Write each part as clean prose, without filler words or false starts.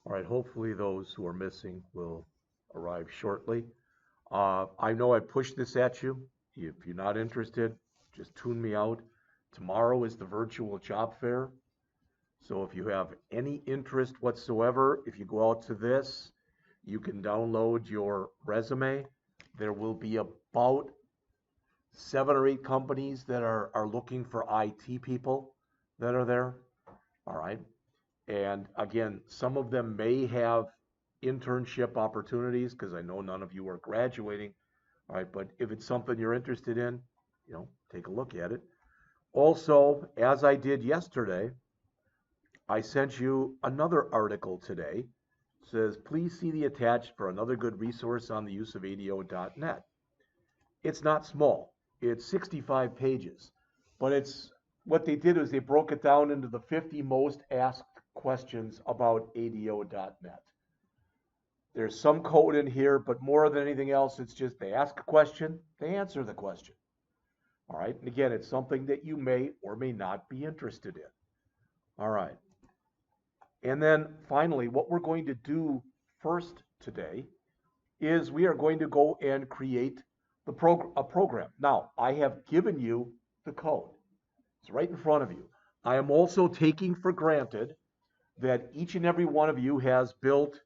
All right, hopefully those who are missing will arrive shortly. I know I pushed this at you. If you're not interested, just tune me out. Tomorrow is the virtual job fair. So if you have any interest whatsoever, if you go out to this, you can download your resume. There will be about 7 or 8 companies that are looking for IT people that are there. All right. And again, some of them may have internship opportunities because I know none of you are graduating. All right. But if it's something you're interested in, take a look at it. Also, as I did yesterday, I sent you another article today. It says, please see the attached for another good resource on the use of ADO.NET. It's not small. It's 65 pages. But it's what they did is they broke it down into the 50 most asked questions about ADO.NET. There's some code in here, but more than anything else, it's just they ask a question, they answer the question. All right. And again, it's something that you may or may not be interested in. All right. And then finally, what we're going to do first today is we are going to go and create a program. Now, I have given you the code. It's right in front of you. I am also taking for granted that each and every one of you has built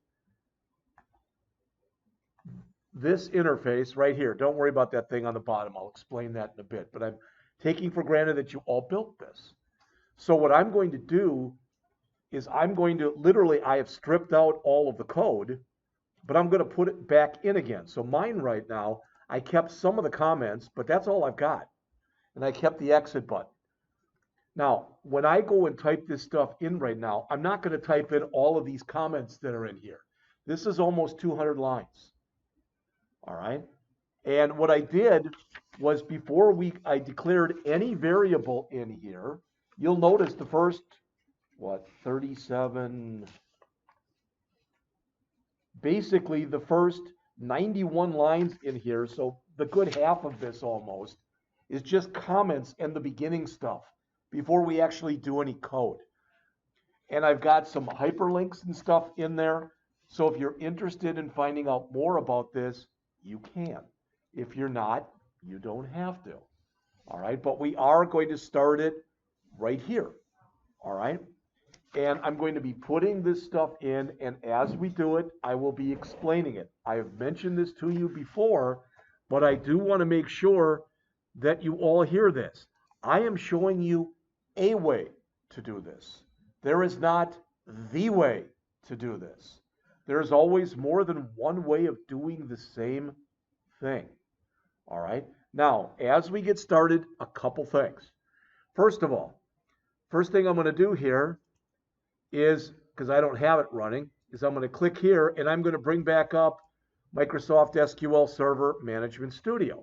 this interface right here. Don't worry about that thing on the bottom. I'll explain that in a bit. But I'm taking for granted that you all built this. So what I'm going to do is I'm going to literally, I have stripped out all of the code, but I'm going to put it back in again. So mine right now, I kept some of the comments, but that's all I've got. And I kept the exit button. Now, when I go and type this stuff in right now, I'm not going to type in all of these comments that are in here. This is almost 200 lines. All right. And what I did was before I declared any variable in here, you'll notice the first 37, basically the first 91 lines in here, so the good half of this almost, is just comments and the beginning stuff before we actually do any code. And I've got some hyperlinks and stuff in there, so if you're interested in finding out more about this, you can. If you're not, you don't have to. All right, but we are going to start it right here. All right. And I'm going to be putting this stuff in, and as we do it, I will be explaining it. I have mentioned this to you before, but I do want to make sure that you all hear this. I am showing you a way to do this. There is not the way to do this. There's always more than one way of doing the same thing. All right? Now, as we get started, a couple things. First of all, first thing I'm going to do here is, because I don't have it running, is I'm going to click here and I'm going to bring back up Microsoft SQL Server Management Studio.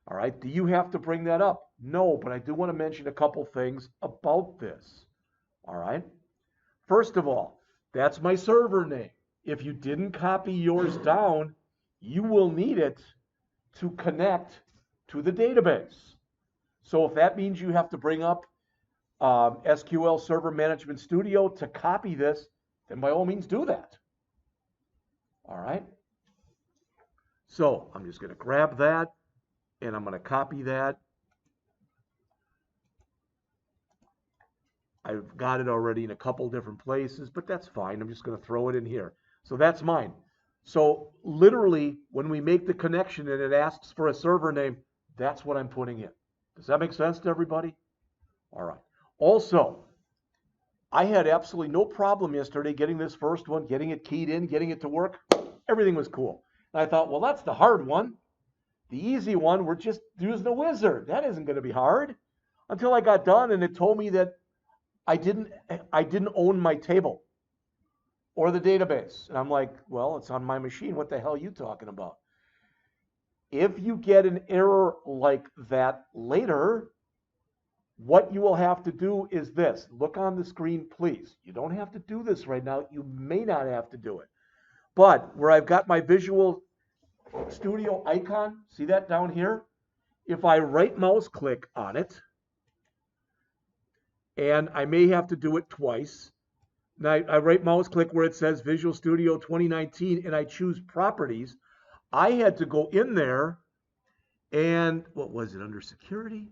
All right, do you have to bring that up? No, but I do want to mention a couple things about this. All right, first of all, that's my server name. If you didn't copy yours down, you will need it to connect to the database. So if that means you have to bring up SQL Server Management Studio to copy this, then by all means do that. All right. So I'm just going to grab that and I'm going to copy that. I've got it already in a couple different places, but that's fine. I'm just going to throw it in here. So that's mine. So literally, when we make the connection and it asks for a server name, that's what I'm putting in. Does that make sense to everybody? All right. Also, I had absolutely no problem yesterday getting this first one, getting it keyed in, getting it to work. Everything was cool. And I thought, well, that's the hard one. The easy one, we're just using a wizard. That isn't going to be hard. Until I got done and it told me that I didn't own my table or the database. And I'm like, well, it's on my machine. What the hell are you talking about? If you get an error like that later, what you will have to do is this. Look on the screen, please. You don't have to do this right now. You may not have to do it. But where I've got my Visual Studio icon, see that down here? If I right mouse click on it, and I may have to do it twice, Now I right mouse click where it says Visual Studio 2019 and I choose properties. I had to go in there and what was it under security?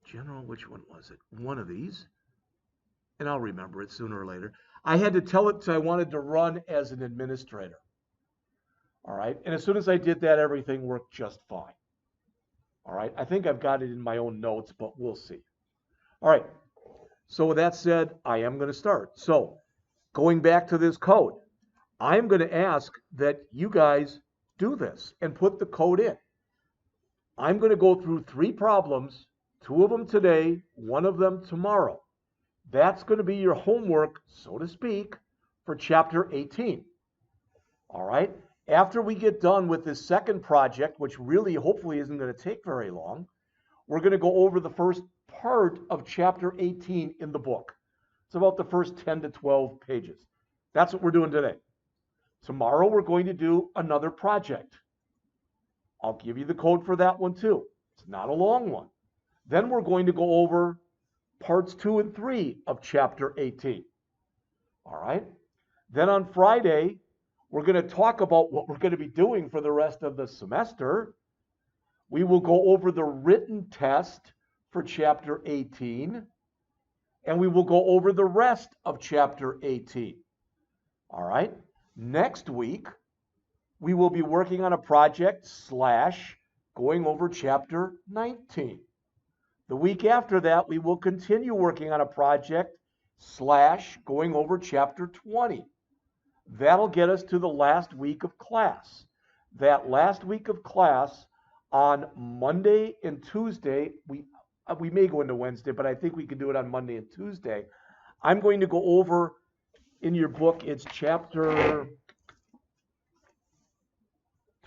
General, which one was it? One of these. And I'll remember it sooner or later. I had to tell it I wanted to run as an administrator. All right. And as soon as I did that, everything worked just fine. All right. I think I've got it in my own notes, but we'll see. All right. So with that said, I am going to start. So going back to this code, I'm going to ask that you guys do this and put the code in. I'm going to go through 3 problems, 2 of them today, 1 of them tomorrow. That's going to be your homework, so to speak, for chapter 18. All right. After we get done with this second project, which really hopefully isn't going to take very long, we're going to go over the first part of chapter 18 in the book. It's about the first 10 to 12 pages. That's what we're doing today. Tomorrow we're going to do another project. I'll give you the code for that one too. It's not a long one. Then we're going to go over parts 2 and 3 of chapter 18. All right. Then on Friday, we're going to talk about what we're going to be doing for the rest of the semester. We will go over the written test for chapter 18, and we will go over the rest of chapter 18. All right. Next week, we will be working on a project / going over chapter 19. The week after that, we will continue working on a project / going over chapter 20. That'll get us to the last week of class. That last week of class on Monday and Tuesday, we may go into Wednesday, but I think we can do it on Monday and Tuesday. I'm going to go over in your book, it's chapter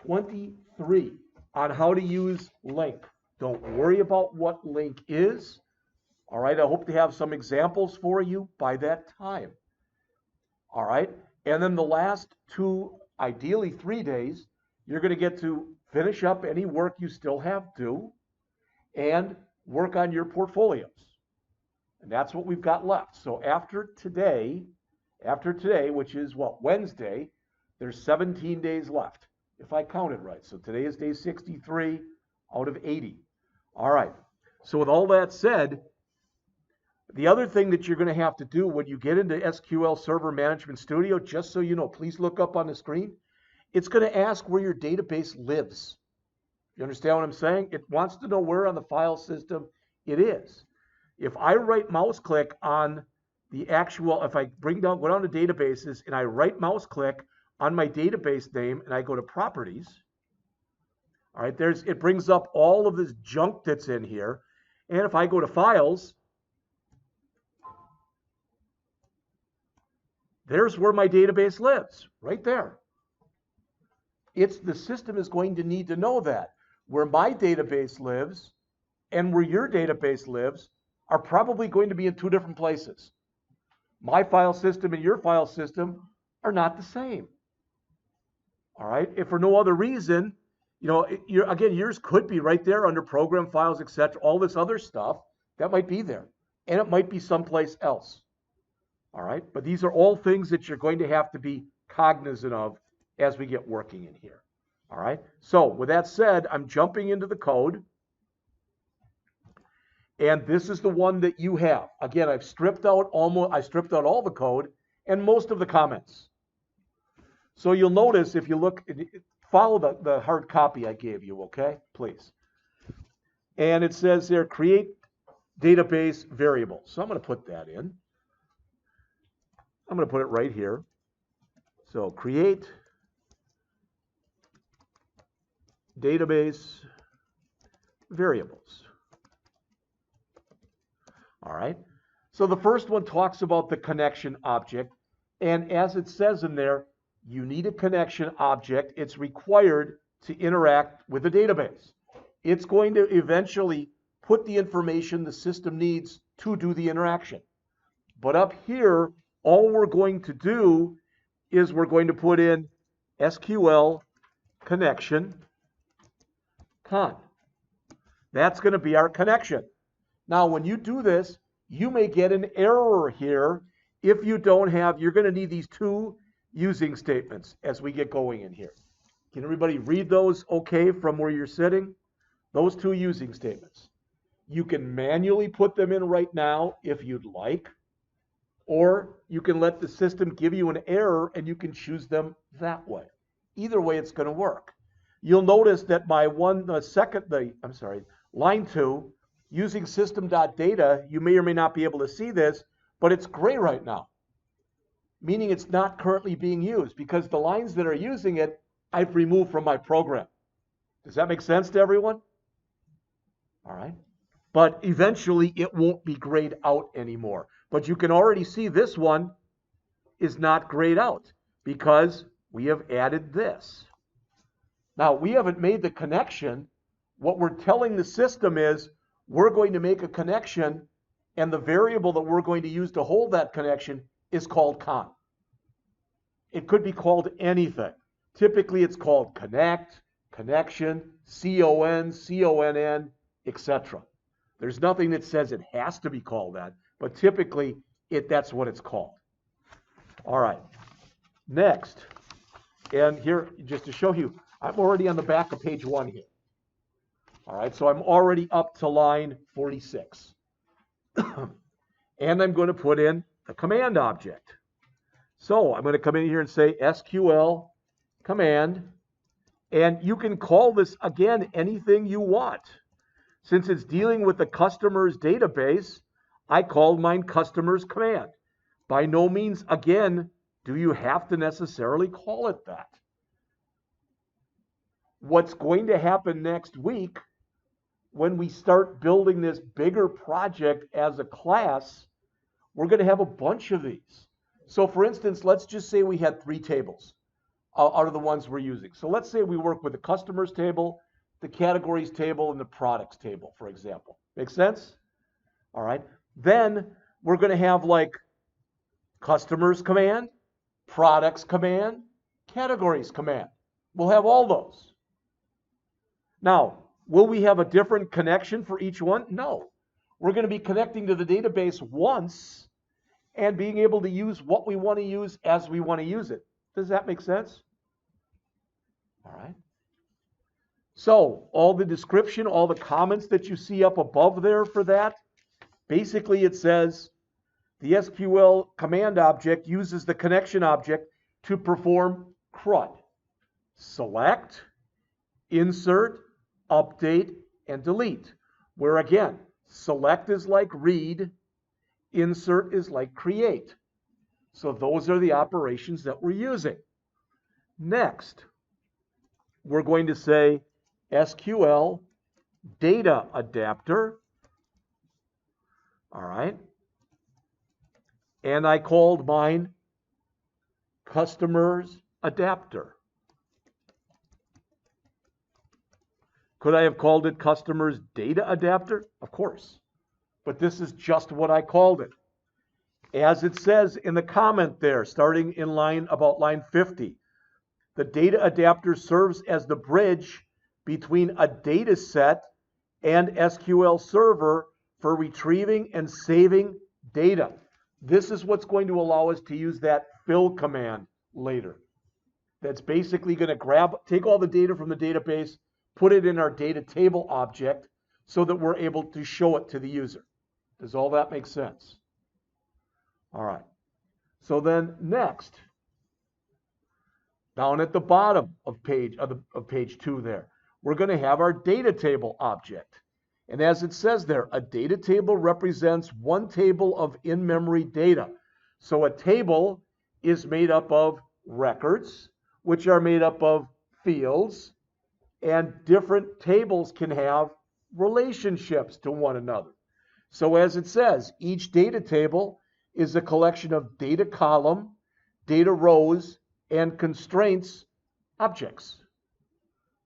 23 on how to use LINQ. Don't worry about what LINQ is. All right, I hope to have some examples for you by that time. All right, and then the last 2, ideally 3 days, you're going to get to finish up any work you still have due and work on your portfolios. And that's what we've got left. So after today, which is what, Wednesday, there's 17 days left, if I counted right. So today is day 63 out of 80. All right. So with all that said, the other thing that you're going to have to do when you get into SQL Server Management Studio, just so you know, please look up on the screen, it's going to ask where your database lives. You understand what I'm saying? It wants to know where on the file system it is. If I right mouse click on the actual, if I go down to databases and I right mouse click on my database name and I go to properties, all right, it brings up all of this junk that's in here. And if I go to files, there's where my database lives, right there. The system is going to need to know that. Where my database lives and where your database lives are probably going to be in 2 different places. My file system and your file system are not the same. All right, if for no other reason, you know, again, yours could be right there under program files, etc. All this other stuff that might be there, and it might be someplace else. All right, but these are all things that you're going to have to be cognizant of as we get working in here. All right, so with that said, I'm jumping into the code, and this is the one that you have. Again, I stripped out all the code and most of the comments. So you'll notice if you look, follow the hard copy I gave you, okay? Please. And it says there, create database variable. So I'm going to put that in. I'm going to put it right here. So create database variables. All right. So the first one talks about the connection object. And as it says in there, you need a connection object. It's required to interact with the database. It's going to eventually put the information the system needs to do the interaction. But up here, all we're going to do is we're going to put in SQL connection con. That's going to be our connection. Now, when you do this, you may get an error here if you don't have, you're going to need these two using statements as we get going in here. Can everybody read those okay from where you're sitting? Those two using statements. You can manually put them in right now if you'd like, or you can let the system give you an error and you can choose them that way. Either way, it's going to work. You'll notice that my line 2, using system.data, you may or may not be able to see this, but it's gray right now, meaning it's not currently being used because the lines that are using it, I've removed from my program. Does that make sense to everyone? All right. But eventually it won't be grayed out anymore. But you can already see this one is not grayed out because we have added this. Now, we haven't made the connection. What we're telling the system is we're going to make a connection, and the variable that we're going to use to hold that connection is called con. It could be called anything. Typically, it's called connect, connection, con, conn, etc. There's nothing that says it has to be called that, but typically that's what it's called. All right. Next, and here, just to show you, I'm already on the back of page 1 here. All right, so I'm already up to line 46. And I'm going to put in a command object. So I'm going to come in here and say SQL command, and you can call this, again, anything you want. Since it's dealing with the customer's database, I called mine customers command. By no means, again, do you have to necessarily call it that. What's going to happen next week when we start building this bigger project as a class, we're going to have a bunch of these. So for instance, let's just say we had 3 tables out of the ones we're using. So let's say we work with the customers table, the categories table, and the products table, for example. Make sense? All right. Then we're going to have like customers command, products command, categories command. We'll have all those. Now, will we have a different connection for each one? No. We're going to be connecting to the database once and being able to use what we want to use as we want to use it. Does that make sense? All right. So all the description, all the comments that you see up above there for that, basically it says the SQL command object uses the connection object to perform CRUD. Select, insert, update, and delete. Where again, select is like read, insert is like create. So those are the operations that we're using. Next, we're going to say SQL Data Adapter. All right. And I called mine Customers Adapter. Could I have called it Customers Data Adapter? Of course. But this is just what I called it. As it says in the comment there, starting in about line 50, the data adapter serves as the bridge between a data set and SQL Server for retrieving and saving data. This is what's going to allow us to use that fill command later. That's basically going to take all the data from the database, put it in our data table object so that we're able to show it to the user. Does all that make sense? All right. So then next, down at the bottom of page 2 there, we're going to have our data table object. And as it says there, a data table represents one table of in-memory data. So a table is made up of records, which are made up of fields, and different tables can have relationships to one another. So as it says, each data table is a collection of data column, data rows, and constraints objects.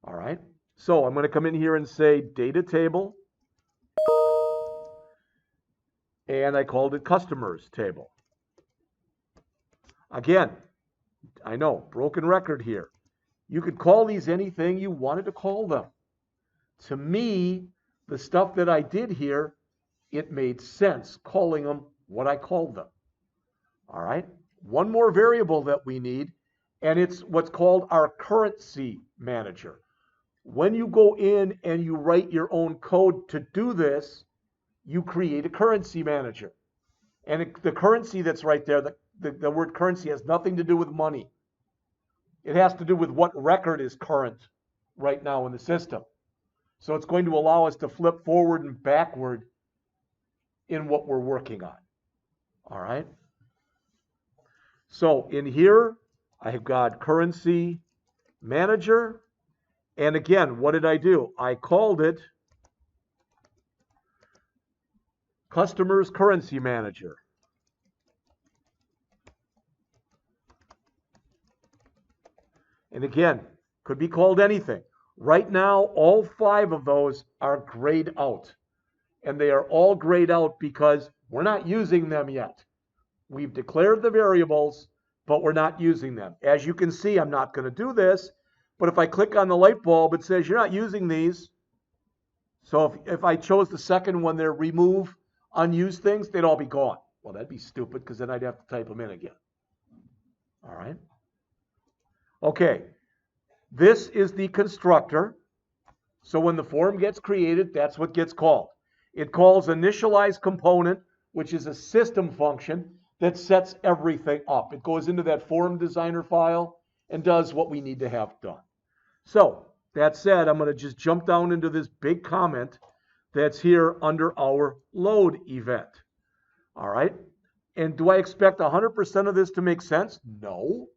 All right. So I'm going to come in here and say data table, and I called it customers table. Again, I know, broken record here. You could call these anything you wanted to call them. To me, the stuff that I did here, it made sense calling them what I called them. All right. One more variable that we need, and it's what's called our currency manager. When you go in and you write your own code to do this, you create a currency manager. And the currency that's right there, the word currency has nothing to do with money. It has to do with what record is current right now in the system. So it's going to allow us to flip forward and backward in what we're working on. All right. So in here, I have got currency manager. And again, what did I do? I called it customers currency manager. And again, could be called anything. Right now, all 5 of those are grayed out. And they are all grayed out because we're not using them yet. We've declared the variables, but we're not using them. As you can see, I'm not going to do this, but if I click on the light bulb, it says you're not using these. So if I chose the second one there, remove unused things, they'd all be gone. Well, that'd be stupid because then I'd have to type them in again. All right. Okay, this is the constructor. So when the form gets created, that's what gets called. It calls initialize component, which is a system function that sets everything up. It goes into that form designer file and does what we need to have done. So that said, I'm going to just jump down into this big comment that's here under our load event. All right. And do I expect 100% of this to make sense? No.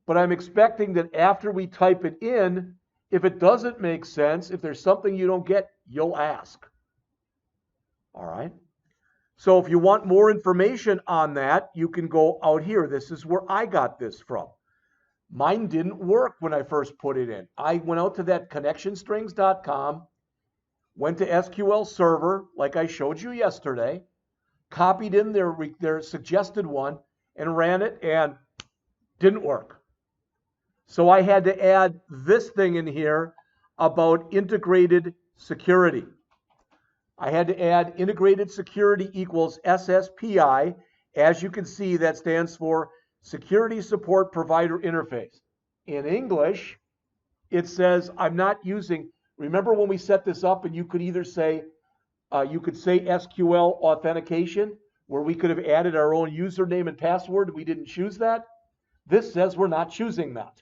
But I'm expecting that after we type it in, if it doesn't make sense, if there's something you don't get, you'll ask. All right. So if you want more information on that, you can go out here. This is where I got this from. Mine didn't work when I first put it in. I went out to that connectionstrings.com, went to SQL Server, like I showed you yesterday, copied in their suggested one, and ran it, and didn't work. So I had to add this thing in here about integrated security. I had to add integrated security equals SSPI. As you can see, that stands for Security Support Provider Interface. In English, it says I'm not using, remember when we set this up and you could either say, you could say SQL authentication, where we could have added our own username and password. We didn't choose that. This says we're not choosing that.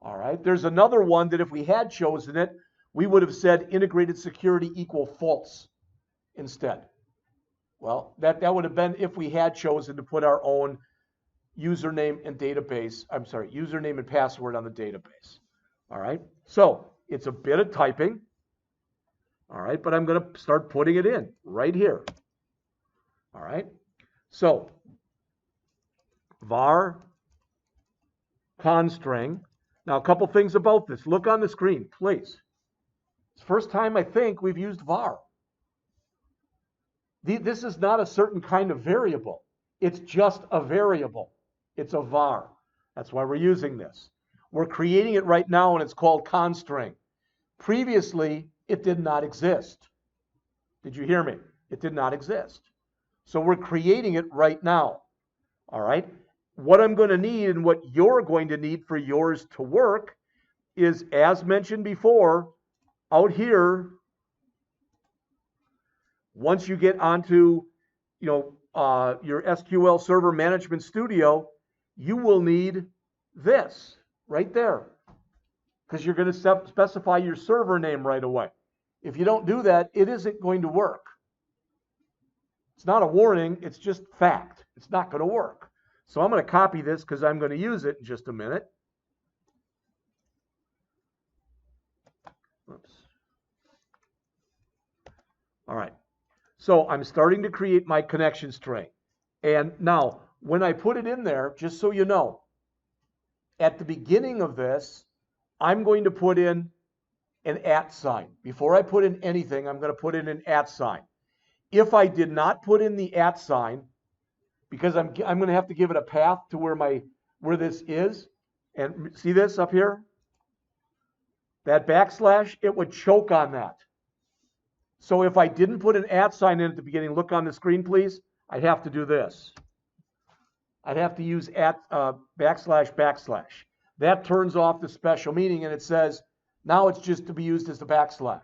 All right, there's another one that if we had chosen it, we would have said integrated security equal false instead. Well, that would have been if we had chosen to put our own username and username and password on the database. All right, so it's a bit of typing. All right, but I'm going to start putting it in right here. All right, so var constring. Now, a couple things about this. Look on the screen, please. It's the first time I think we've used var. This is not a certain kind of variable. It's just a variable. It's a var. That's why we're using this. We're creating it right now, and it's called constring. Previously, it did not exist. Did you hear me? It did not exist. So we're creating it right now. All right? What I'm going to need and what you're going to need for yours to work is, as mentioned before, out here, once you get onto your SQL Server Management Studio, you will need this right there, because you're going to specify your server name right away. If you don't do that, it isn't going to work. It's not a warning, it's just fact. It's not going to work. So I'm going to copy this because I'm going to use it in just a minute. Oops. All right. So I'm starting to create my connection string. And now, when I put it in there, just so you know, at the beginning of this, I'm going to put in an @ sign. Before I put in anything, I'm going to put in an @ sign. If I did not put in the @ sign, because I'm going to have to give it a path to where this is, and see this up here? That backslash, it would choke on that. So if I didn't put an @ sign in at the beginning, look on the screen, please. I'd have to do this. I'd have to use \\\. That turns off the special meaning, and it says, now it's just to be used as the \\.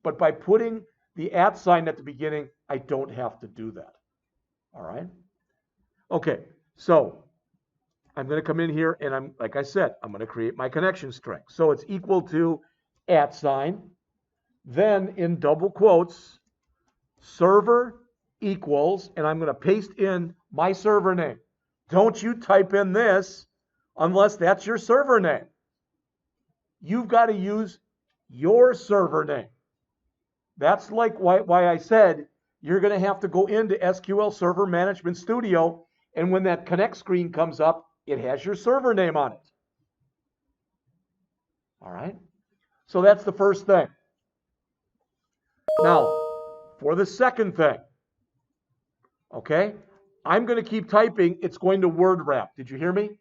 But by putting the @ sign at the beginning, I don't have to do that. All right? Okay, so I'm going to come in here, and like I said, I'm going to create my connection string. So it's equal to @ sign. Then in double quotes, server equals, and I'm going to paste in my server name. Don't you type in this unless that's your server name. You've got to use your server name. That's like why I said you're going to have to go into SQL Server Management Studio, and when that connect screen comes up, it has your server name on it. All right? So that's the first thing. Now, for the second thing, okay, I'm going to keep typing. It's going to word wrap. Did you hear me?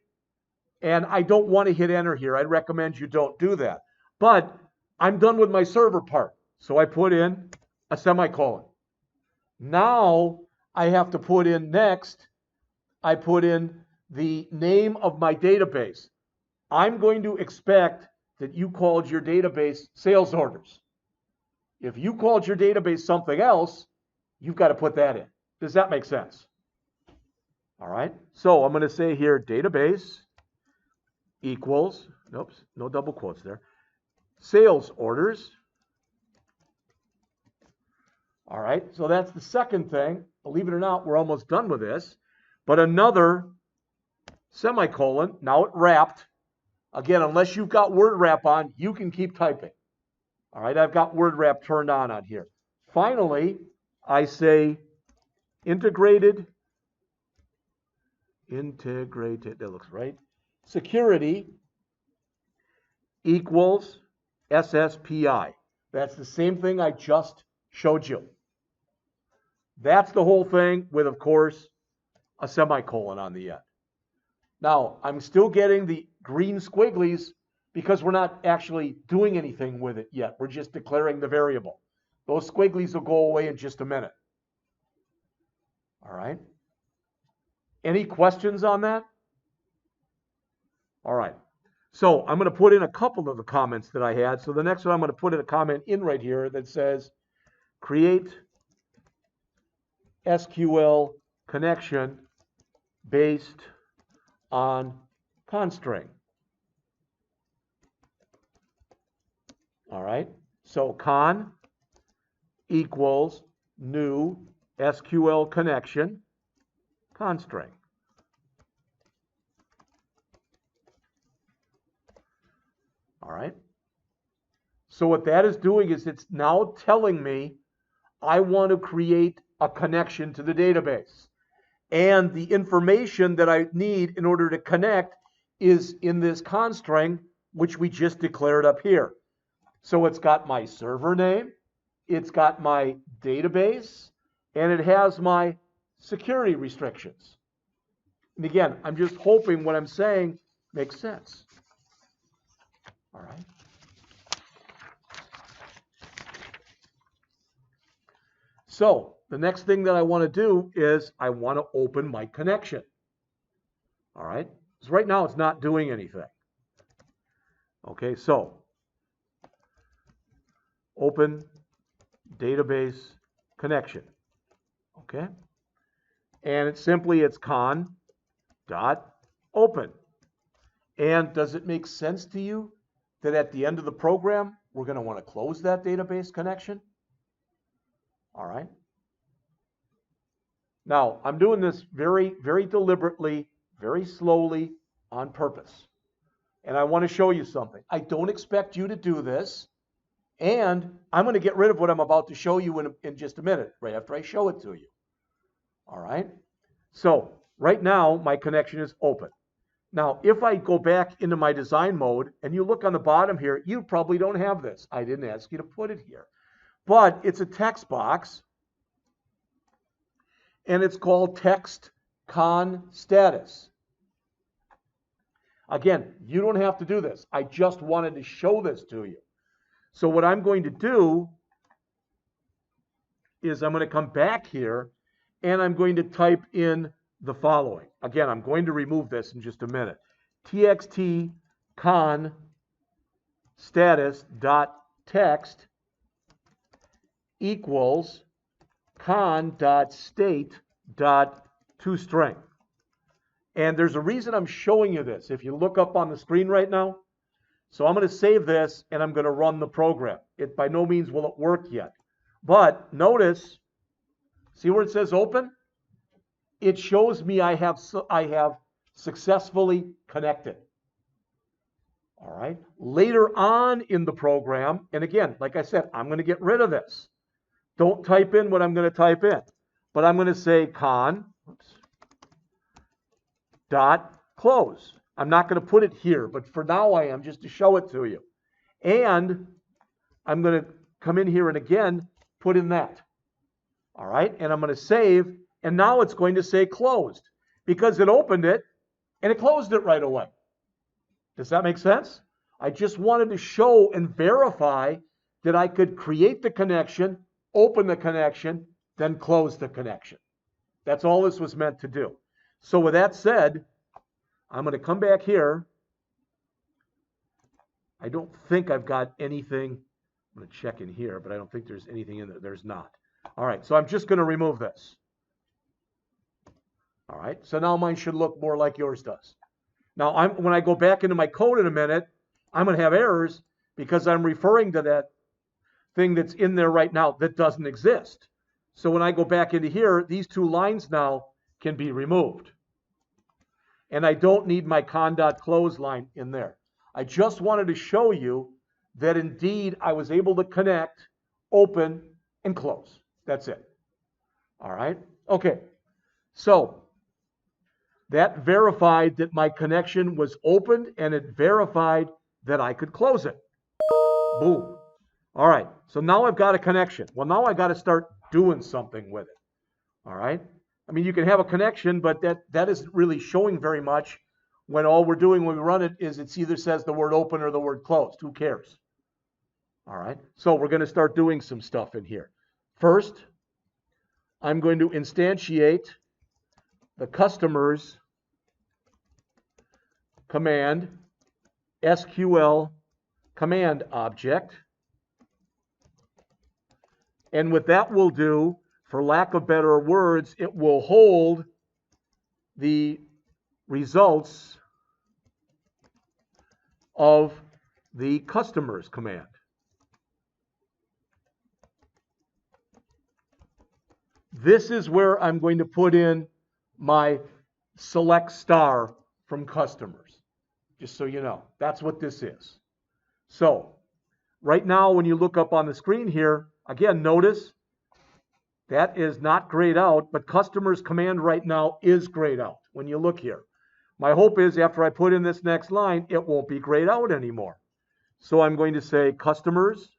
And I don't want to hit enter here. I'd recommend you don't do that. But I'm done with my server part. So I put in a semicolon. Now I have to put in next, I put in the name of my database. I'm going to expect that you called your database sales orders. If you called your database something else, you've got to put that in. Does that make sense? All right. So I'm going to say here database equals, nope, no double quotes there, sales orders. All right. So that's the second thing. Believe it or not, we're almost done with this. But another semicolon, now it wrapped. Again, unless you've got word wrap on, you can keep typing. All right, I've got word wrap turned on here. Finally, I say integrated, that looks right, security equals SSPI. That's the same thing I just showed you. That's the whole thing with, of course, a semicolon on the end. Now, I'm still getting the green squigglies because we're not actually doing anything with it yet. We're just declaring the variable. Those squigglies will go away in just a minute. All right. Any questions on that? All right. So I'm going to put in a couple of the comments that I had. So the next one, I'm going to put in a comment in right here that says, create SQL connection based on Constrain. All right. So con equals new SQL connection Constrain. All right. So what that is doing is it's now telling me I want to create a connection to the database. And the information that I need in order to connect is in this constraint, which we just declared up here. So it's got my server name, it's got my database, and it has my security restrictions. And again, I'm just hoping what I'm saying makes sense. All right. So the next thing that I want to do is I want to open my connection. All right. So right now it's not doing anything. Okay, so open database connection. Okay. And it's con dot open. And does it make sense to you that at the end of the program, we're going to want to close that database connection? All right. Now, I'm doing this very, very deliberately, very slowly, on purpose. And I want to show you something. I don't expect you to do this. And I'm going to get rid of what I'm about to show you in just a minute, right after I show it to you. All right. So right now, my connection is open. Now, if I go back into my design mode and you look on the bottom here, you probably don't have this. I didn't ask you to put it here. But it's a text box. And it's called text con status. Again, you don't have to do this. I just wanted to show this to you. So what I'm going to do is I'm going to come back here and I'm going to type in the following. Again, I'm going to remove this in just a minute. txt con status dot text equals con dot state dot toString. And there's a reason I'm showing you this. If you look up on the screen right now, so I'm going to save this and I'm going to run the program. It by no means will it work yet. But notice, see where it says open? It shows me I have successfully connected. All right. Later on in the program, and again, like I said, I'm going to get rid of this. Don't type in what I'm going to type in. But I'm going to say con dot close. I'm not going to put it here, but for now I am, just to show it to you. And I'm going to come in here and again put in that. All right, and I'm going to save, and now it's going to say closed because it opened it and it closed it right away. Does that make sense? I just wanted to show and verify that I could create the connection, open the connection, then close the connection. That's all this was meant to do. So with that said, I'm going to come back here. I don't think I've got anything. I'm going to check in here, but I don't think there's anything in there. There's not. All right, so I'm just going to remove this. All right, so now mine should look more like yours does. Now, when I go back into my code in a minute, I'm going to have errors because I'm referring to that thing that's in there right now that doesn't exist. So when I go back into here, these two lines now can be removed. And I don't need my con.close line in there. I just wanted to show you that indeed I was able to connect, open, and close. That's it. All right? Okay. So that verified that my connection was opened, and it verified that I could close it. Boom. All right. So now I've got a connection. Well, now I got to start doing something with it. All right? I mean, you can have a connection, but that isn't really showing very much when all we're doing when we run it is it either says the word open or the word closed. Who cares? All right. So we're going to start doing some stuff in here. First, I'm going to instantiate the customer's command SQL command object. And what that will do, for lack of better words, it will hold the results of the customer's command. This is where I'm going to put in my select star from customers, just so you know. That's what this is. So right now, when you look up on the screen here, again, notice that is not grayed out, but customers command right now is grayed out when you look here. My hope is after I put in this next line, it won't be grayed out anymore. So I'm going to say customers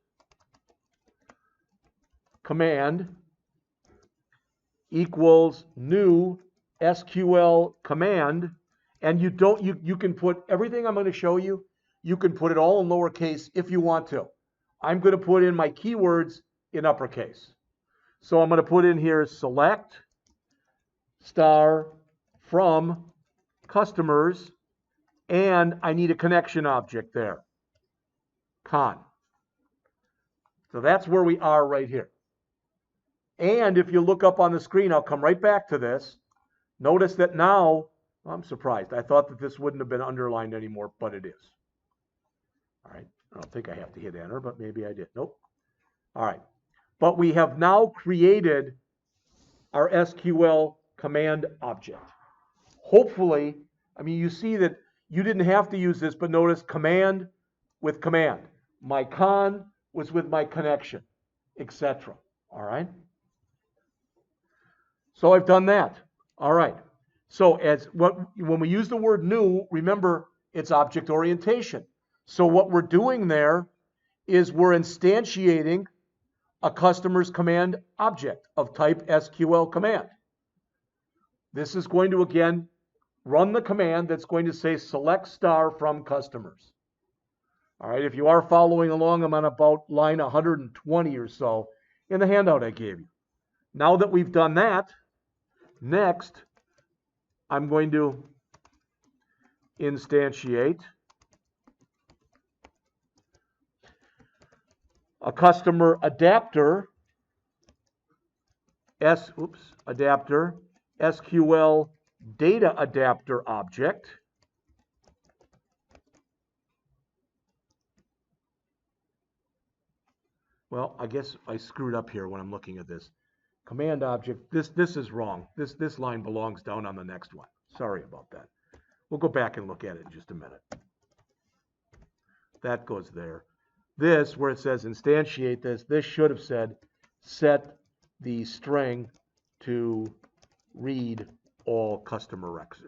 command equals new SQL command. And you can put everything I'm going to show you, you can put it all in lowercase if you want to. I'm going to put in my keywords in uppercase. So I'm going to put in here select star from customers, and I need a connection object there, con. So that's where we are right here. And if you look up on the screen, I'll come right back to this. Notice that now, I'm surprised. I thought that this wouldn't have been underlined anymore, but it is. All right. I don't think I have to hit enter, but maybe I did. Nope. All right. But we have now created our SQL command object. Hopefully, I mean, you see that you didn't have to use this, but notice command with command. My con was with my connection, etc. All right. So I've done that. All right. So when we use the word new, remember it's object orientation. So what we're doing there is we're instantiating a customer's command object of type SQL command. This is going to, again, run the command that's going to say select star from customers. All right, if you are following along, I'm on about line 120 or so in the handout I gave you. Now that we've done that, Next, I'm going to instantiate a customer adapter, adapter, SQL Data Adapter object. Well, I guess I screwed up here when I'm looking at this. Command object, this is wrong. This line belongs down on the next one. Sorry about that. We'll go back and look at it in just a minute. That goes there. This, where it says instantiate this should have said set the string to read all customer records.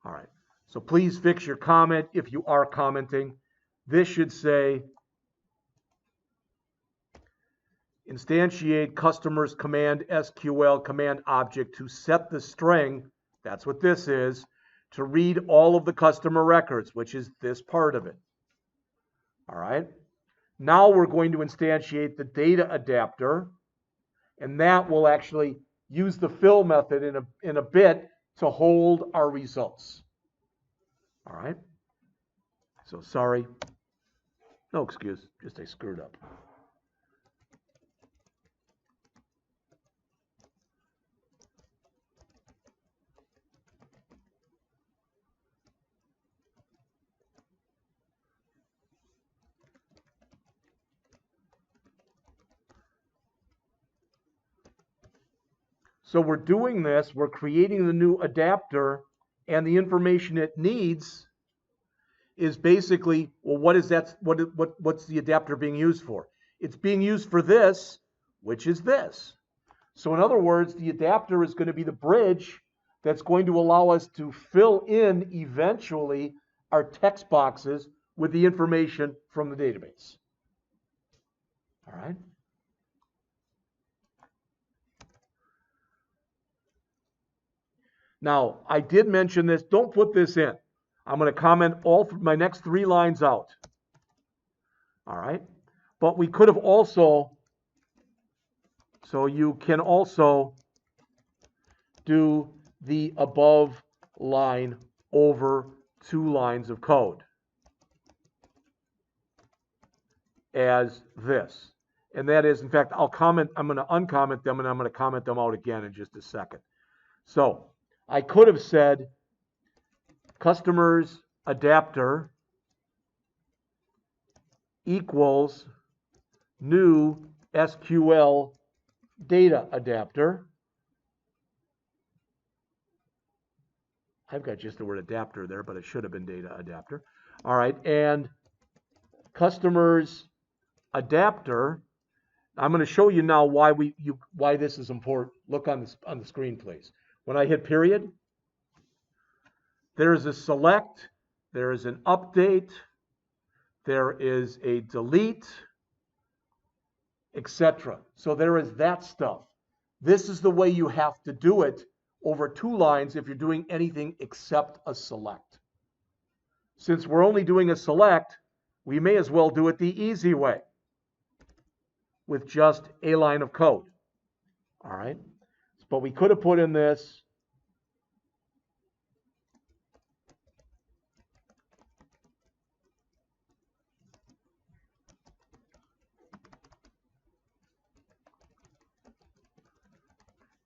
All right. So please fix your comment if you are commenting. This should say instantiate customers command SQL command object to set the string, that's what this is, to read all of the customer records, which is this part of it. All right. Now we're going to instantiate the data adapter, and that will actually use the fill method in a bit to hold our results. All right. So sorry. No excuse, just I screwed up. So we're doing this, we're creating the new adapter, and the information it needs is basically, well, what's the adapter being used for? It's being used for this, which is this. So in other words, the adapter is going to be the bridge that's going to allow us to fill in eventually our text boxes with the information from the database. All right. Now, I did mention this. Don't put this in. I'm going to comment all my next 3 lines out. All right. But we could have also, so you can also do the above line over 2 lines of code as this. And that is, in fact, I'm going to uncomment them, and I'm going to comment them out again in just a second. So I could have said customers adapter equals new SQL data adapter. I've got just the word adapter there, but it should have been data adapter. All right, and customers adapter. I'm going to show you now why this is important. Look on the screen, please. When I hit period, there is a select, there is an update, there is a delete, etc. So there is that stuff. This is the way you have to do it over 2 lines if you're doing anything except a select. Since we're only doing a select, we may as well do it the easy way with just a line of code. All right. But we could have put in this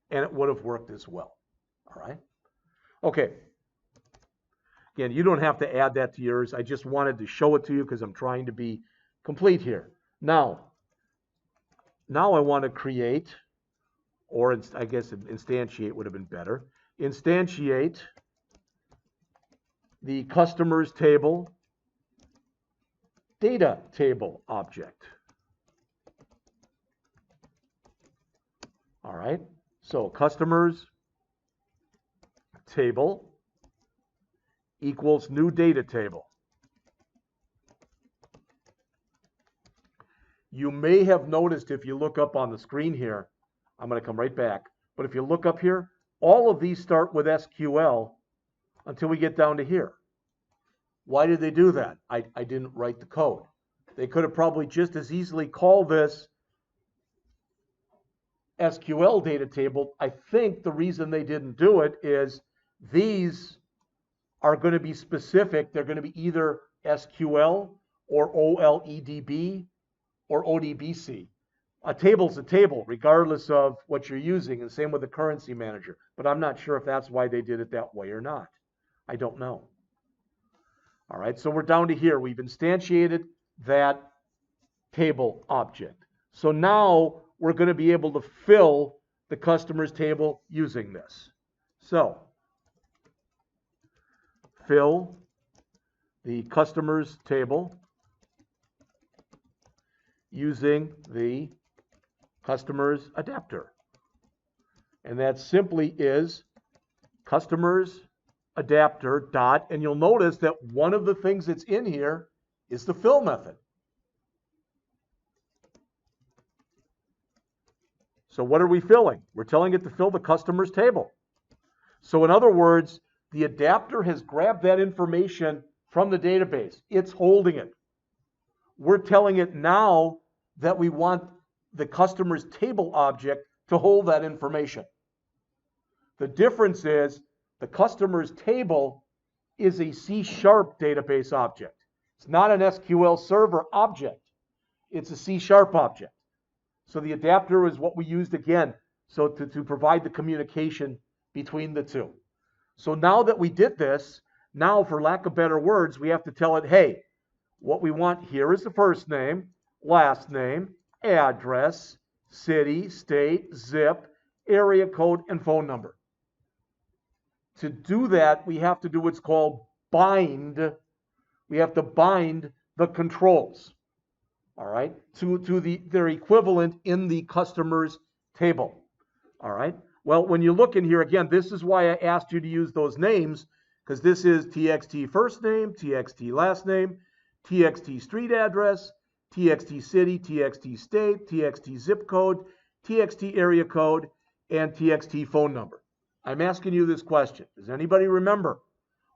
and it would have worked as well. All right. Okay. Again, you don't have to add that to yours. I just wanted to show it to you because I'm trying to be complete here. Now I want to create, or I guess instantiate would have been better. Instantiate the customers table data table object. All right. So customers table equals new data table. You may have noticed if you look up on the screen here, I'm going to come right back, but if you look up here, all of these start with SQL until we get down to here. Why did they do that? I didn't write the code. They could have probably just as easily called this SQL data table. I think the reason they didn't do it is these are going to be specific. They're going to be either SQL or OLEDB or ODBC. A table's a table, regardless of what you're using, and same with the currency manager. But I'm not sure if that's why they did it that way or not. I don't know. All right, so we're down to here. We've instantiated that table object. So now we're going to be able to fill the customers table using this. So fill the customers table using the customers adapter. And that simply is customers adapter dot, and you'll notice that one of the things that's in here is the fill method. So what are we filling? We're telling it to fill the customers table. So in other words, the adapter has grabbed that information from the database. It's holding it. We're telling it now that we want the customer's table object to hold that information. The difference is the customer's table is a C# database object. It's not an SQL Server object. It's a C# object. So the adapter is what we used again, so to provide the communication between the two. So now that we did this, now for lack of better words, we have to tell it, hey, what we want here is the first name, last name, address, city, state, zip, area code, and phone number. To do that, we have to do what's called bind. We have to bind the controls, all right, to their equivalent in the customers table, all right? Well, when you look in here, again, this is why I asked you to use those names, because this is TXT first name, TXT last name, TXT street address, TXT city, TXT state, TXT zip code, TXT area code, and TXT phone number. I'm asking you this question. Does anybody remember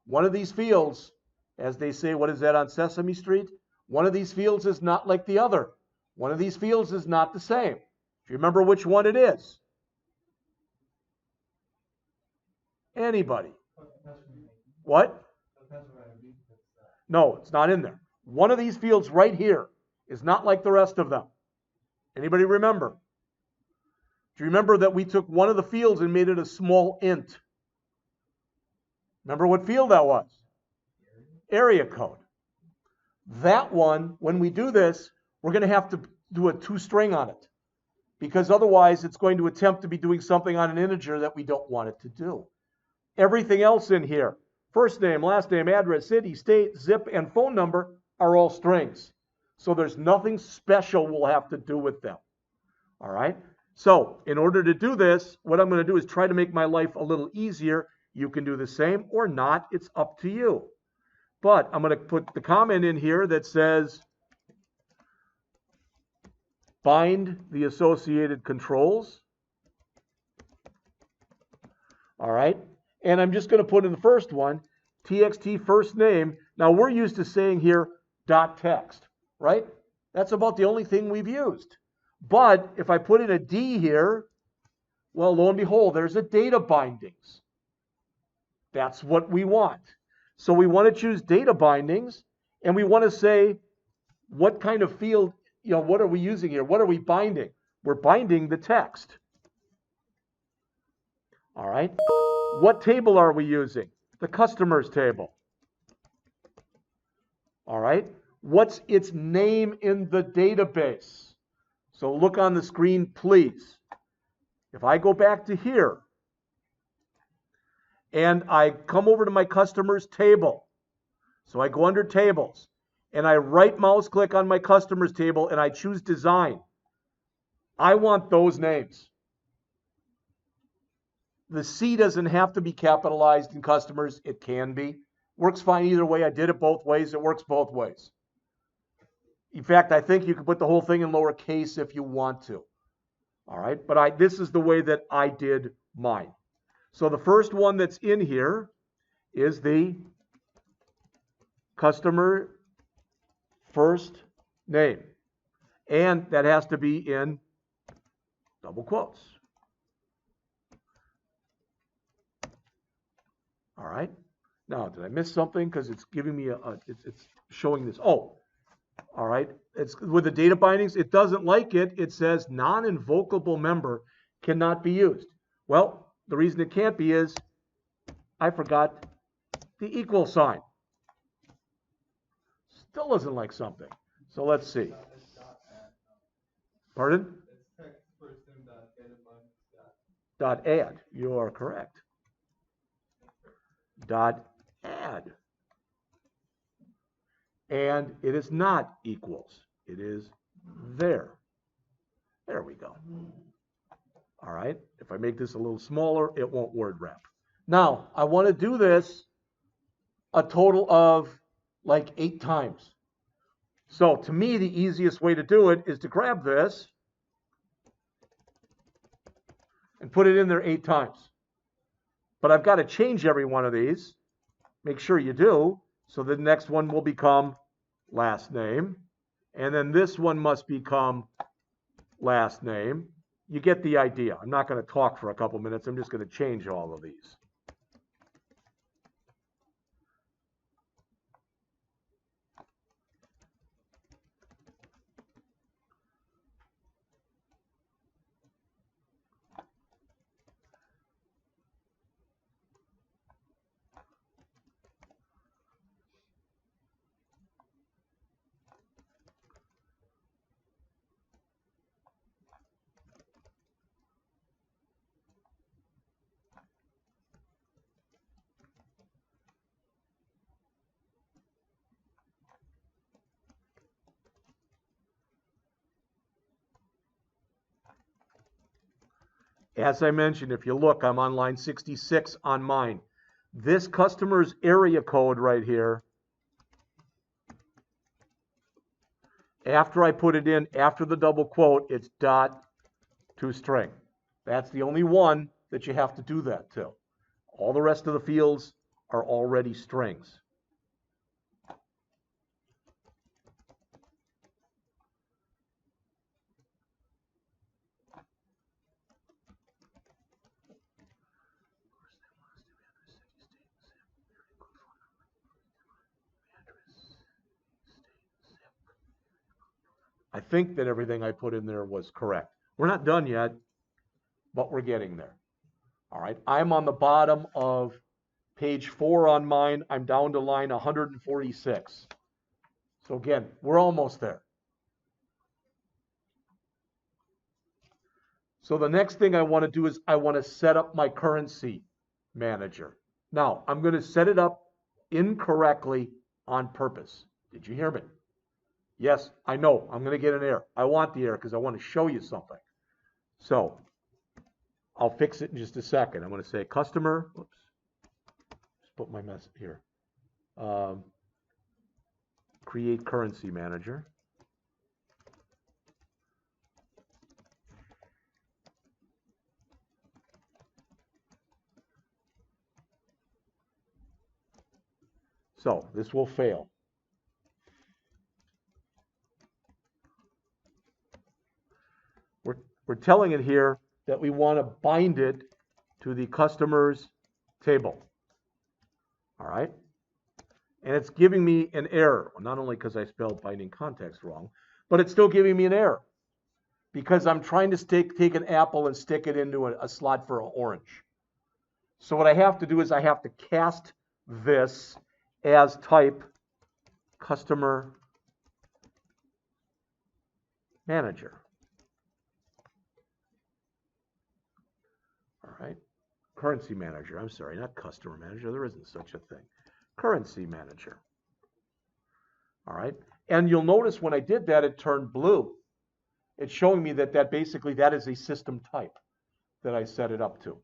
one of these fields, as they say, what is that on Sesame Street? One of these fields is not like the other. One of these fields is not the same. Do you remember which one it is? Anybody? What? No, it's not in there. One of these fields right here is not like the rest of them. Anybody remember? Do you remember that we took one of the fields and made it a small int? Remember what field that was? Area code. That one, when we do this, we're going to have to do a toString on it, because otherwise it's going to attempt to be doing something on an integer that we don't want it to do. Everything else in here, first name, last name, address, city, state, zip, and phone number, are all strings. So there's nothing special we'll have to do with them. All right? So in order to do this, what I'm going to do is try to make my life a little easier. You can do the same or not. It's up to you. But I'm going to put the comment in here that says bind the associated controls. All right? And I'm just going to put in the first one, TXT first name. Now we're used to saying here dot text, right? That's about the only thing we've used. But if I put in a D here, well, lo and behold, there's a data bindings. That's what we want. So we want to choose data bindings, and we want to say what kind of field, what are we using here? What are we binding? We're binding the text. All right. What table are we using? The customers table. All right. What's its name in the database? So look on the screen, please. If I go back to here and I come over to my customers table, so I go under tables and I right mouse click on my customers table and I choose design, I want those names. The C doesn't have to be capitalized in customers. It can be. Works fine either way. I did it both ways. It works both ways. In fact, I think you can put the whole thing in lowercase if you want to. All right, but this is the way that I did mine. So the first one that's in here is the customer first name. And that has to be in double quotes. All right. Now, did I miss something? Because it's giving me it's showing this. Oh, all right. It's with the data bindings. It doesn't like it. It says non-invocable member cannot be used. Well, the reason it can't be is I forgot the equal sign. Still doesn't like something. So let's see. Pardon? Dot add. You are correct. Dot add. And it is not equals. It is there. There we go. All right. If I make this a little smaller, it won't word wrap. Now, I want to do this a total of like 8 times. So to me, the easiest way to do it is to grab this and put it in there 8 times. But I've got to change every one of these. Make sure you do. So the next one will become last name. And then this one must become last name. You get the idea. I'm not going to talk for a couple minutes. I'm just going to change all of these. As I mentioned, if you look, I'm on line 66 on mine. This customer's area code right here, after I put it in, after the double quote, it's dot to string. That's the only one that you have to do that to. All the rest of the fields are already strings. I think that everything I put in there was correct. We're not done yet, but we're getting there. All right, I'm on the bottom of page 4 on mine. I'm down to line 146. So again, we're almost there. So the next thing I want to do is I want to set up my currency manager. Now, I'm going to set it up incorrectly on purpose. Did you hear me? Yes, I know. I'm going to get an error. I want the error because I want to show you something. So I'll fix it in just a second. I'm going to say customer. Whoops. Just put my mess here. Create currency manager. So this will fail. We're telling it here that we want to bind it to the customer's table. All right? And it's giving me an error, not only because I spelled binding context wrong, but it's still giving me an error because I'm trying to take an apple and stick it into a slot for an orange. So what I have to do is I have to cast this as type customer manager. All right. Currency manager. I'm sorry, not customer manager. There isn't such a thing. Currency manager. All right. And you'll notice when I did that, it turned blue. It's showing me that basically that is a system type that I set it up to.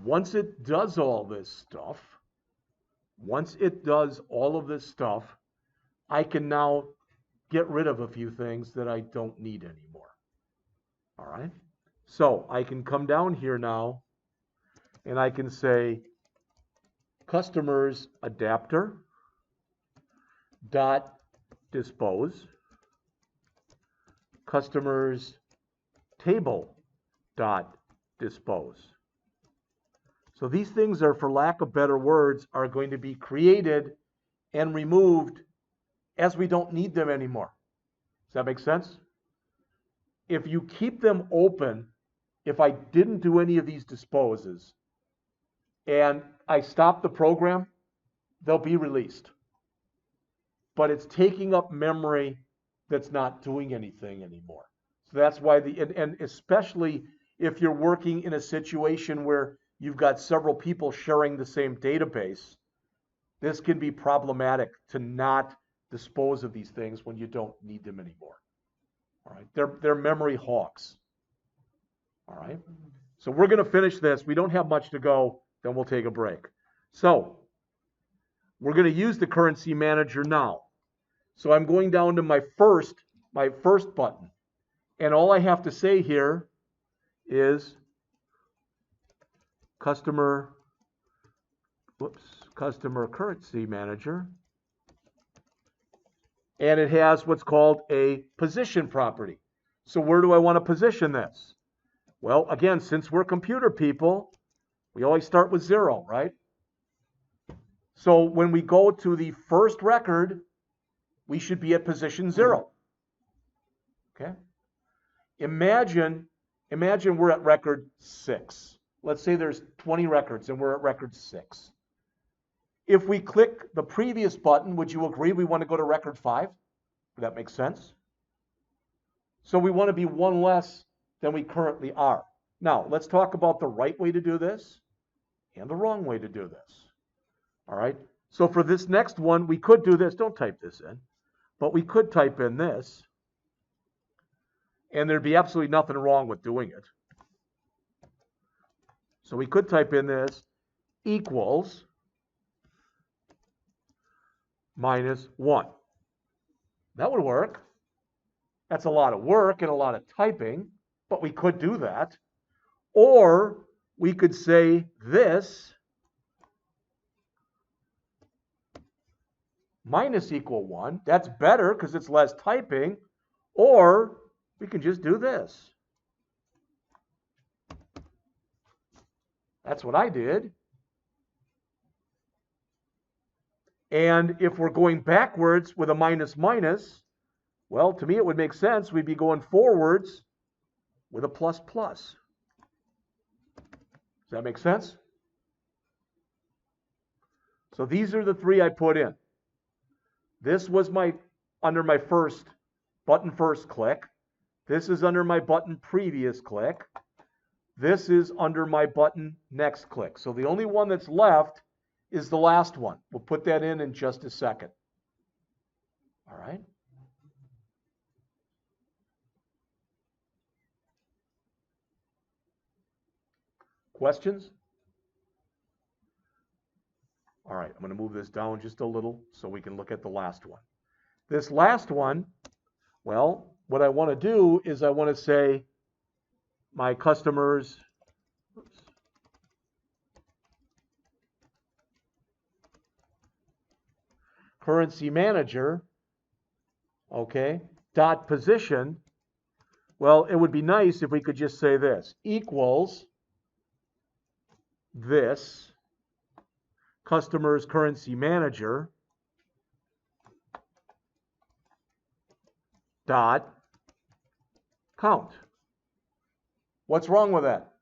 Once it does all this stuff, I can now get rid of a few things that I don't need anymore. All right. So I can come down here now and I can say customers adapter dot dispose, customers table dot dispose. So these things are, for lack of better words, are going to be created and removed as we don't need them anymore. Does that make sense? If you keep them open, if I didn't do any of these disposes and I stop the program, they'll be released. But it's taking up memory that's not doing anything anymore. So that's why and especially if you're working in a situation where you've got several people sharing the same database, this can be problematic to not dispose of these things when you don't need them anymore. All right, they're memory hogs. All right, so we're going to finish this. We don't have much to go, then we'll take a break. So we're going to use the currency manager now. So I'm going down to my first button, and all I have to say here is customer currency manager, and it has what's called a position property. So where do I want to position this? Well, again, since we're computer people, we always start with 0, right? So when we go to the first record, we should be at position 0. Okay? Imagine we're at record 6. Let's say there's 20 records and we're at record 6. If we click the previous button, would you agree we want to go to record 5? Would that make sense? So we want to be one less than we currently are. Now, let's talk about the right way to do this and the wrong way to do this. All right? So for this next one, we could do this. Don't type this in. But we could type in this. And there'd be absolutely nothing wrong with doing it. So we could type in this equals -1. That would work. That's a lot of work and a lot of typing, but we could do that. Or we could say this minus equal 1. That's better because it's less typing. Or we can just do this. That's what I did. And if we're going backwards with a minus, well, to me it would make sense. We'd be going forwards with a plus. Does that make sense? So these are the 3 I put in. This was under my button first click. This is under my button previous click. This is under my button next click. So the only one that's left is the last one. We'll put that in just a second. All right. Questions? All right, I'm going to move this down just a little so we can look at the last one. This last one, well, what I want to do is I want to say my customers, currency manager, okay, dot position. Well, it would be nice if we could just say this equals this customer's currency manager dot count. What's wrong with that?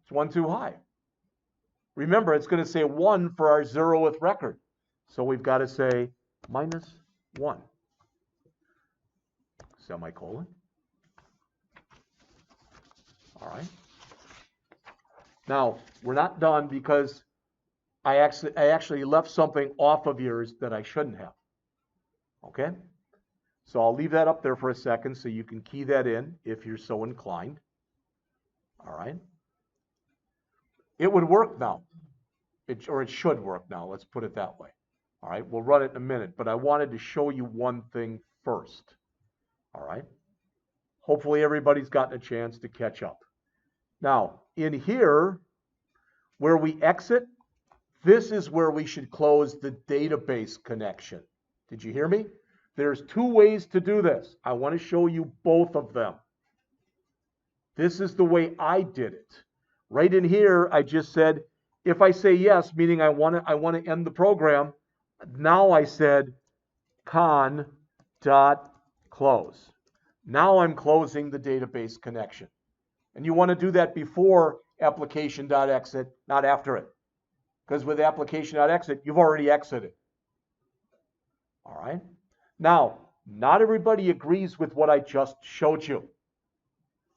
It's 1 too high. Remember, it's going to say 1 for our 0th record. So we've got to say -1. Semicolon. All right. Now, we're not done because I actually left something off of yours that I shouldn't have. Okay? So I'll leave that up there for a second so you can key that in if you're so inclined. All right? It would work now. It should work now. Let's put it that way. All right? We'll run it in a minute, but I wanted to show you one thing first. All right? Hopefully everybody's gotten a chance to catch up. Now, in here, where we exit, this is where we should close the database connection. Did you hear me? There's two ways to do this. I want to show you both of them. This is the way I did it. Right in here, I just said, if I say yes, meaning I want to end the program, now I said con dot close. Now I'm closing the database connection. And you want to do that before application.exit, not after it. Because with application.exit, you've already exited. All right? Now, not everybody agrees with what I just showed you.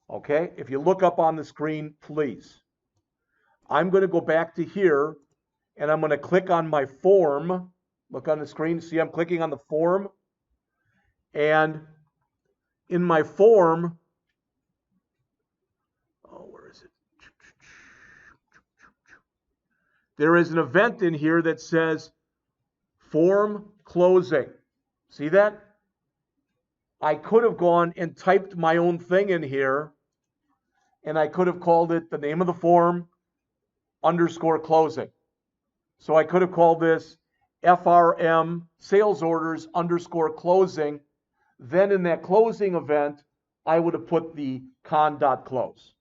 Okay? If you look up on the screen, please. I'm going to go back to here, and I'm going to click on my form. Look on the screen. See, I'm clicking on the form. And in my form, oh, where is it? There is an event in here that says form closing. See that? I could have gone and typed my own thing in here, and I could have called it the name of the form underscore closing. So I could have called this FRM sales orders underscore closing. Then in that closing event, I would have put the con.close.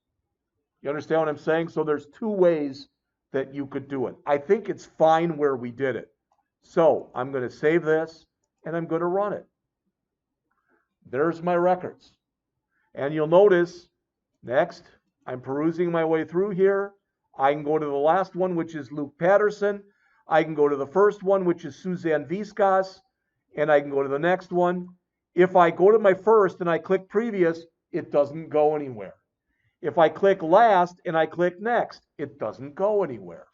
You understand what I'm saying? So there's two ways that you could do it. I think it's fine where we did it. So I'm going to save this, and I'm going to run it. There's my records. And you'll notice, next, I'm perusing my way through here. I can go to the last one, which is Luke Patterson. I can go to the first one, which is Suzanne Viscas, and I can go to the next one. If I go to my first and I click previous, it doesn't go anywhere. If I click last and I click next, it doesn't go anywhere.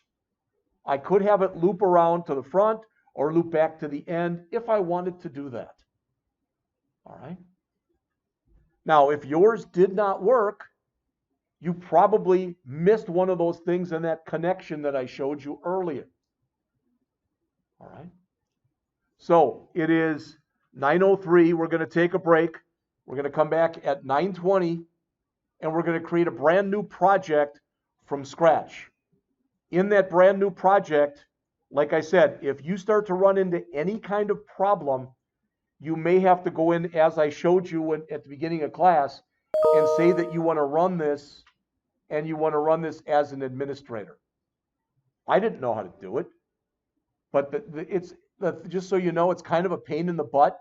I could have it loop around to the front or loop back to the end if I wanted to do that. All right. Now, if yours did not work, you probably missed one of those things in that connection that I showed you earlier. All right. So it is 9:03. We're going to take a break. We're going to come back at 9:20, and we're going to create a brand new project from scratch. In that brand new project, like I said, if you start to run into any kind of problem, you may have to go in, as I showed you at the beginning of class, and say that you want to run this, and you want to run this as an administrator. I didn't know how to do it, but just so you know, it's kind of a pain in the butt,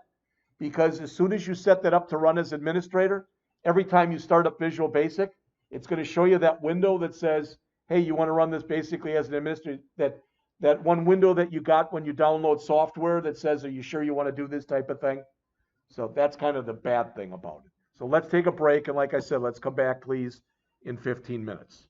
because as soon as you set that up to run as administrator, every time you start up Visual Basic, it's going to show you that window that says, hey, you want to run this basically as an administrator, that one window that you got when you download software that says, are you sure you want to do this type of thing? So that's kind of the bad thing about it. So let's take a break, and like I said, let's come back, please, in 15 minutes.